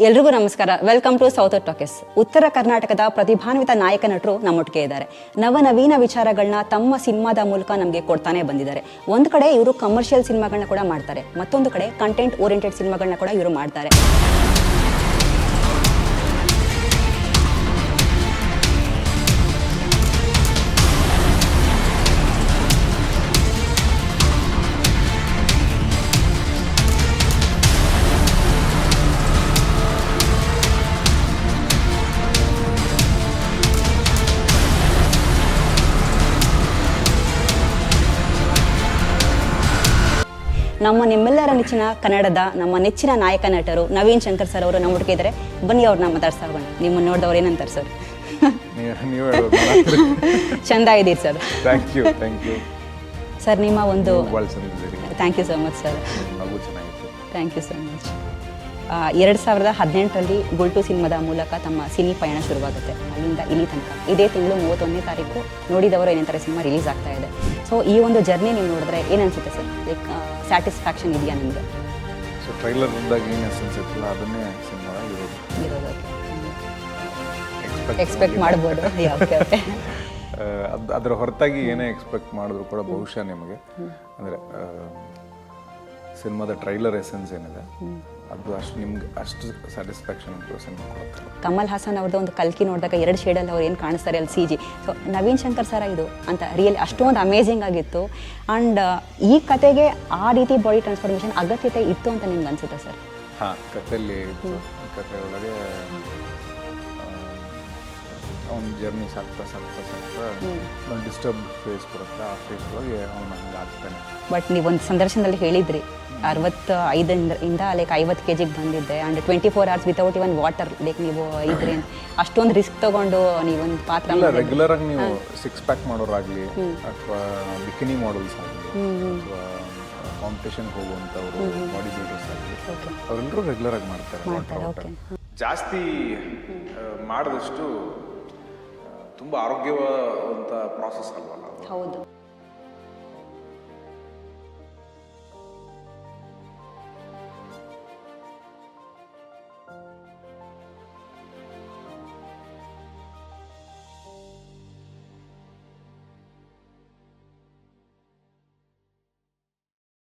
ಎಲ್ರಿಗೂ ನಮಸ್ಕಾರ. Welcome to South Talkies. ಉತ್ತರ ಕರ್ನಾಟಕದ ಪ್ರತಿಭಾನ್ವಿತ ನಾಯಕ ನಟರು ನಮ್ಮೊಟ್ಟಿಗೆ ಇದ್ದಾರೆ. ನವನವೀನ ವಿಚಾರಗಳನ್ನ ತಮ್ಮ ಸಿನಿಮಾದ ಮೂಲಕ ನಮಗೆ ಕೊಡ್ತಾನೆ ಬಂದಿದ್ದಾರೆ. ಒಂದು ಕಡೆ ಇವರು ಕಮರ್ಷಿಯಲ್ ಸಿನಿಮಾಗಳನ್ನ ಕೂಡ ಮಾಡ್ತಾರೆ, ಮತ್ತೊಂದು ಕಡೆ ಕಂಟೆಂಟ್ ಓರಿಯೆಂಟೆಡ್ ಸಿನಿಮಾಗಳನ್ನ ಕೂಡ ಇವರು ಮಾಡ್ತಾರೆ. ನಿಮ್ಮೆಲ್ಲರ ನೆಚ್ಚಿನ ಕನ್ನಡದ ನಮ್ಮ ನೆಚ್ಚಿನ ನಾಯಕ ನಟರು ನವೀನ್ ಶಂಕರ್ ಸರ್ ಅವರು ನಮ್ಮೊಟ್ಟಿಗೆ ಇದ್ದಾರೆ. ಬನ್ನಿ ಅವ್ರನ್ನ ಮಾತಾಡ್ಸೋಣ. ನಿಮ್ಮನ್ನು ನೋಡಿದವ್ರು ಏನಂತಾರೆ ಸರ್? ಚಂದ ಇದ್ದೀರಿ ಸರ್. ಸರ್ ನಿಮ್ಮ ಒಂದು thank you so much sir. Thank you so much. 2018ರಲ್ಲಿ ಗುಲ್ಟು ಸಿನಿಮಾದ ಮೂಲಕ ತಮ್ಮ ಸಿನಿ ಪಯಣ ಶುರುವಾಗುತ್ತೆ. ಅಲ್ಲಿಂದ ಇಲ್ಲಿ ತನಕ ಇದೇ ತಿಂಗಳು 31ನೇ ತಾರೀಕು ನೋಡಿದವರು ಏನಂತಾರೆ ಸಿನಿಮಾ ರಿಲೀಸ್ ಆಗ್ತಾ ಇದೆ. ಸೊ ಈ ಒಂದು ಜರ್ನಿ ನೀವು ನೋಡಿದ್ರೆ ಏನು ಅನ್ಸುತ್ತೆ ಸರ್? ಲೈಕ್ ಸ್ಯಾಟಿಸ್ಫ್ಯಾಕ್ಷನ್ ಇದೆಯಾ ನಿಮಗೆ? ಸೊ ಟ್ರೈಲರ್ ಬಂದಾಗ ಏನು ಎಸೆನ್ಸ್ ಇರ್ತಲ್ಲ ಅದನ್ನೇ ಸಿನಿಮಾ ಇರೋದು ಎಕ್ಸ್ಪೆಕ್ಟ್ ಮಾಡ್ಬೋದು. Okay okay. ಅದರ ಹೊರತಾಗಿ ಏನೇ ಎಕ್ಸ್ಪೆಕ್ಟ್ ಮಾಡಿದ್ರು ಕೂಡ ಬಹುಶಃ ನಿಮಗೆ ಅಂದರೆ ಸಿನಿಮಾದ ಟ್ರೈಲರ್ ಎಸೆನ್ಸ್ ಏನಿದೆ ಅದು ಅಷ್ಟು ಸ್ಯಾಟಿಸ್ಫ್ಯಾಕ್ಷನ್ ಕೊಡುತ್ತೆ. ಕಮಲ್ ಹಾಸನ್ ಅವ್ರದ್ದು ಒಂದು ಕಲ್ಕಿ ನೋಡಿದಾಗ 2 ಶೇಡಲ್ಲಿ ಅವ್ರು ಏನು ಕಾಣಿಸ್ತಾರೆ ಅಲ್ಲಿ CG. ಸೊ ನವೀನ್ ಶಂಕರ್ ಸರ ಇದು ಅಂತ ರಿಯಲಿ ಅಷ್ಟೊಂದು ಅಮೇಝಿಂಗ್ ಆಗಿತ್ತು. ಆ್ಯಂಡ್ ಈ ಕತೆಗೆ ಆ ರೀತಿ ಬಾಡಿ ಟ್ರಾನ್ಸ್ಫಾರ್ಮೇಷನ್ ಅಗತ್ಯತೆ ಇತ್ತು ಅಂತ ನಿಮ್ಗೆ ಅನ್ಸುತ್ತೆ ಸರ್? ಹಾಂ, ಕಥೆಯಲ್ಲಿ ಕತೆ ಒಳಗೆ ಅವ್ನ ಜರ್ನಿ ಸಾಕ್ತಾ ಒಂದು ಡಿಸ್ಟರ್ಬ್ ಫೇಸ್ ಬರುತ್ತೆ. ಆ ಫೇಸ್ ಒಳಗೆ ಅವ್ನು ಹಂಗೆ ಆಗ್ತಾನೆ. ಬಟ್ ನೀವೊಂದು ಸಂದರ್ಶನದಲ್ಲಿ ಹೇಳಿದ್ರಿ 65 ಲೈಕ್ 50 kg ಬಂದಿದ್ದೆ and 24 hours without even water like ನೀವು ಇದ್ರಿ ಅಂತ ಅಷ್ಟೊಂದು ರಿಸ್ಕ್ ತಗೊಂಡು ನೀವೊಂದು ಪಾತ್ರ ರೆಗ್ಯುಲರ್ ಆಗಿ ನೀವು 6 ಪ್ಯಾಕ್ ಮಾಡೋರಾಗಲಿ ಅಥವಾ ಬಿಕಿನಿ ಮಾಡಲ್ಸ್ ಆಗಲಿ ಅಥವಾ ಕಾಂಪಿಟೇಷನ್ ಹೋಗುವಂಥವ್ರು ಬಾಡಿ ಬಿಲ್ಡರ್ಸ್ ಆಗಲಿ ಅವರೆಲ್ಲರೂ ರೆಗ್ಯುಲರ್ ಆಗಿ ಮಾಡ್ತಾರೆ. ಜಾಸ್ತಿ ಮಾಡಿದಷ್ಟು ತುಂಬ ಆರೋಗ್ಯವಂತ ಪ್ರಾಸೆಸ್ ಅಲ್ವಲ್ಲ. ಹೌದು.